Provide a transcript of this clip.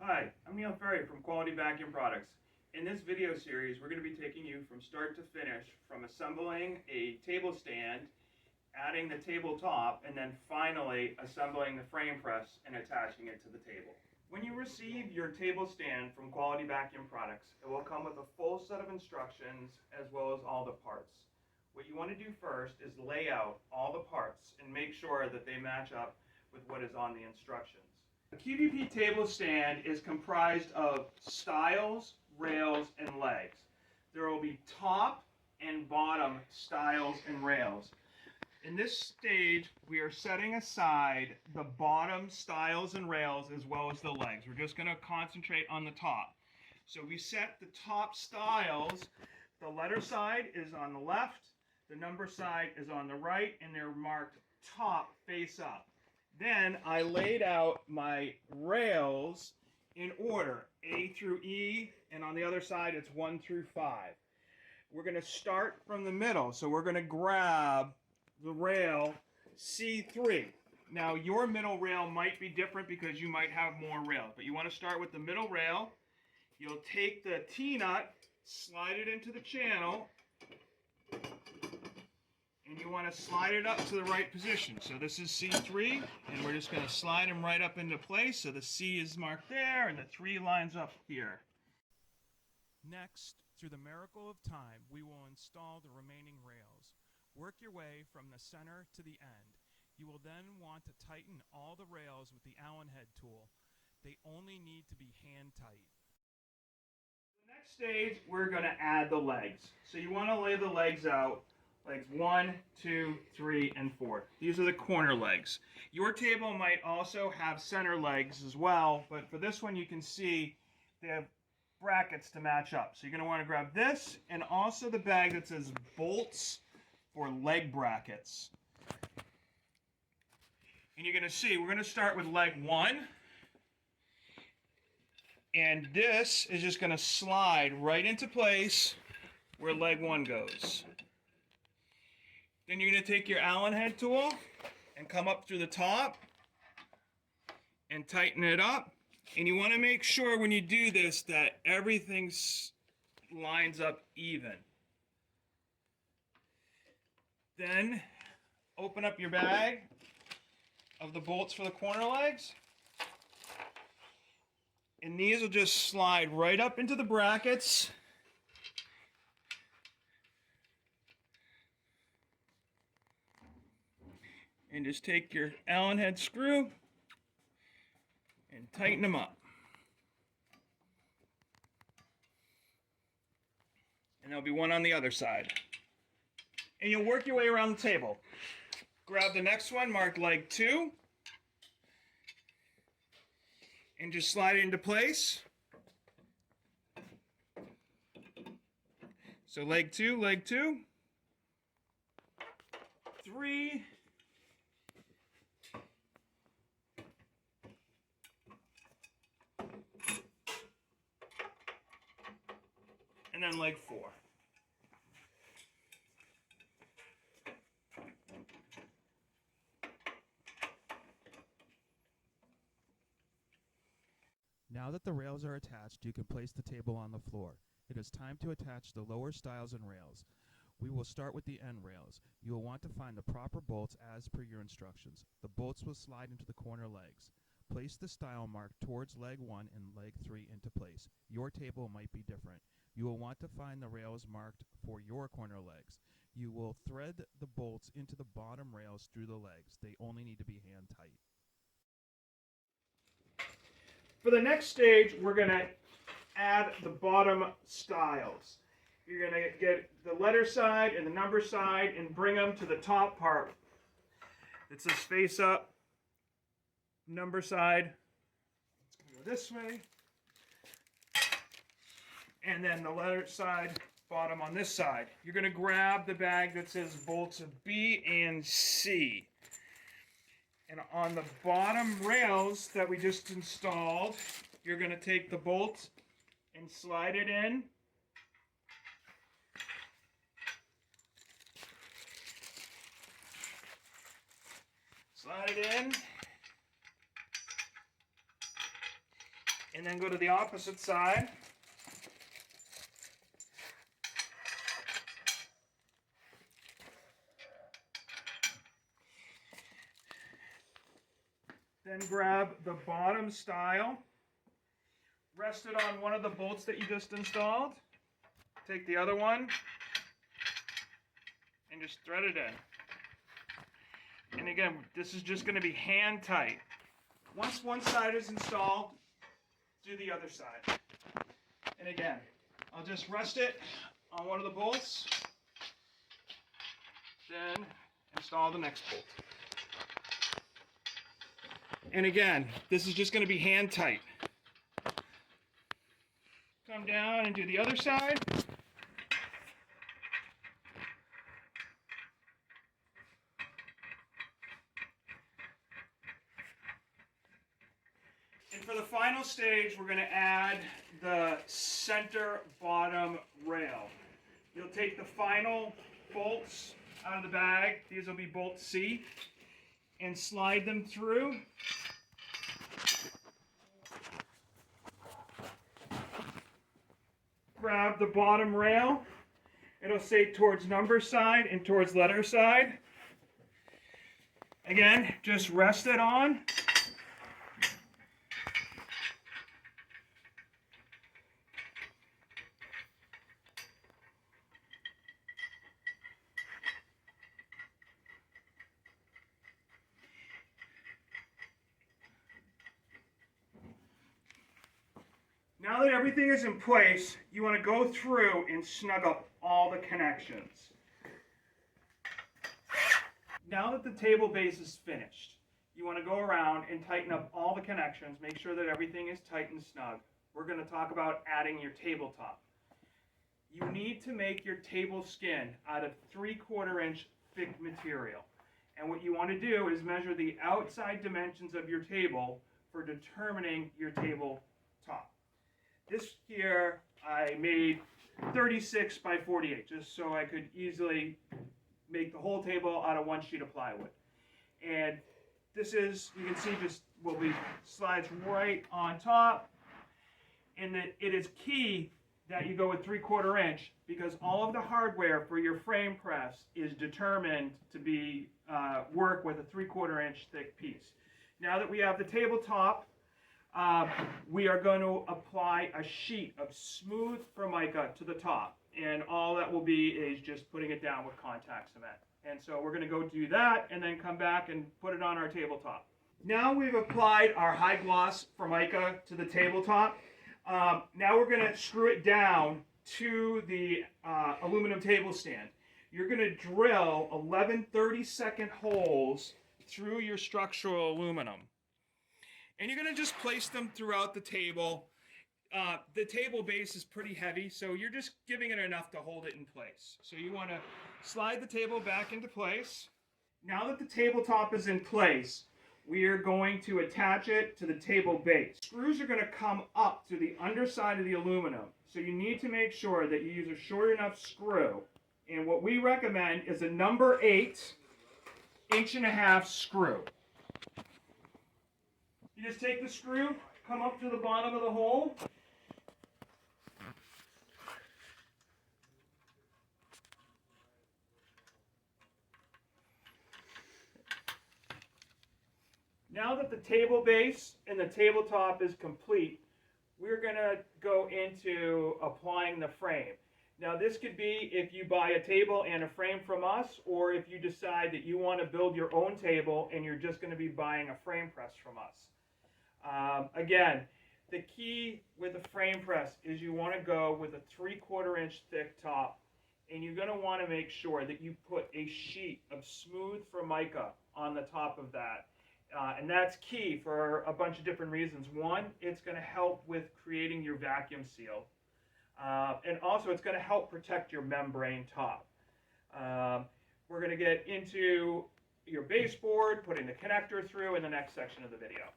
Hi, I'm Neil Ferry from Quality Vacuum Products. In this video series, we're going to be taking you from start to finish, from assembling a table stand, adding the tabletop, and then finally assembling the frame press and attaching it to the table. When you receive your table stand from Quality Vacuum Products, it will come with a full set of instructions as well as all the parts. What you want to do first is lay out all the parts and make sure that they match up with what is on the instructions. A QVP table stand is comprised of stiles, rails, and legs. There will be top and bottom stiles and rails. In this stage, we are setting aside the bottom stiles and rails as well as the legs. We're just going to concentrate on the top. So we set the top stiles. The letter side is on the left, the number side is on the right, and they're marked top face up. Then I laid out my rails in order, A through E, and on the other side it's 1 through 5. We're going to start from the middle, so we're going to grab the rail C3. Now your middle rail might be different because you might have more rails, but you want to start with the middle rail. You'll take the T-nut, slide it into the channel, and you want to slide it up to the right position. So this is C3, and we're just going to slide them right up into place. So the C is marked there, and the 3 lines up here. Next, through the miracle of time, we will install the remaining rails. Work your way from the center to the end. You will then want to tighten all the rails with the Allen head tool. They only need to be hand tight. The next stage, we're going to add the legs. So you want to lay the legs out. Legs 1, 2, 3, and 4. These are the corner legs. Your table might also have center legs as well, but for this one you can see they have brackets to match up. So you're going to want to grab this and also the bag that says bolts for leg brackets. And you're going to see we're going to start with leg 1. And this is just going to slide right into place where leg 1 goes. Then you're going to take your Allen head tool and come up through the top and tighten it up. And you want to make sure when you do this that everything lines up even. Then open up your bag of the bolts for the corner legs. And these will just slide right up into the brackets. And just take your Allen head screw and tighten them up. And there'll be one on the other side. And you'll work your way around the table. Grab the next one, marked leg 2. And just slide it into place. So leg 2, 3. And then leg 4. Now that the rails are attached, you can place the table on the floor. It is time to attach the lower stiles and rails. We will start with the end rails. You will want to find the proper bolts as per your instructions. The bolts will slide into the corner legs. Place the stile marked towards leg 1 and leg 3 into place. Your table might be different. You will want to find the rails marked for your corner legs. You will thread the bolts into the bottom rails through the legs. They only need to be hand tight. For the next stage, we're going to add the bottom stiles. You're going to get the letter side and the number side and bring them to the top part. It says face up, number side. It's going to go this way. And then the letter side, bottom on this side. You're going to grab the bag that says bolts of B and C. And on the bottom rails that we just installed, you're going to take the bolt and slide it in. Slide it in. And then go to the opposite side. Then grab the bottom stile, rest it on one of the bolts that you just installed, take the other one, and just thread it in. And again, this is just going to be hand tight. Once one side is installed, do the other side. And again, I'll just rest it on one of the bolts, then install the next bolt. And again, this is just going to be hand tight. Come down and do the other side. And for the final stage, we're going to add the center bottom rail. You'll take the final bolts out of the bag. These will be bolt C. And slide them through. Grab the bottom rail. It'll say towards number side and towards letter side. Again, just rest it on. Now that everything is in place, you want to go through and snug up all the connections. Now that the table base is finished, you want to go around and tighten up all the connections, make sure that everything is tight and snug. We're going to talk about adding your tabletop. You need to make your table skin out of 3/4 inch thick material. And what you want to do is measure the outside dimensions of your table for determining your table top. This here I made 36 by 48, just so I could easily make the whole table out of one sheet of plywood. And this is, you can see, just will be slides right on top. And that it is key that you go with 3/4 inch because all of the hardware for your frame press is determined to be work with a 3/4 inch thick piece. Now that we have the tabletop, we are going to apply a sheet of smooth Formica to the top, and all that will be is just putting it down with contact cement. And so we're going to go do that and then come back and put it on our tabletop. Now we've applied our high gloss Formica to the tabletop. Now we're going to screw it down to the aluminum table stand. You're going to drill 11 30-second holes through your structural aluminum. And you're going to just place them throughout the table. The table base is pretty heavy, so you're just giving it enough to hold it in place. So you want to slide the table back into place. Now that the tabletop is in place, we are going to attach it to the table base. Screws are going to come up to the underside of the aluminum, so you need to make sure that you use a short enough screw. And what we recommend is a number 8 1.5-inch screw. You just take the screw, come up to the bottom of the hole. Now that the table base and the tabletop is complete, we're going to go into applying the frame. Now this could be if you buy a table and a frame from us, or if you decide that you want to build your own table and you're just going to be buying a frame press from us. Again, the key with a frame press is you want to go with a 3/4 inch thick top, and you're going to want to make sure that you put a sheet of smooth Formica on the top of that. And that's key for a bunch of different reasons. One, it's going to help with creating your vacuum seal. And also it's going to help protect your membrane top. We're going to get into your baseboard, putting the connector through in the next section of the video.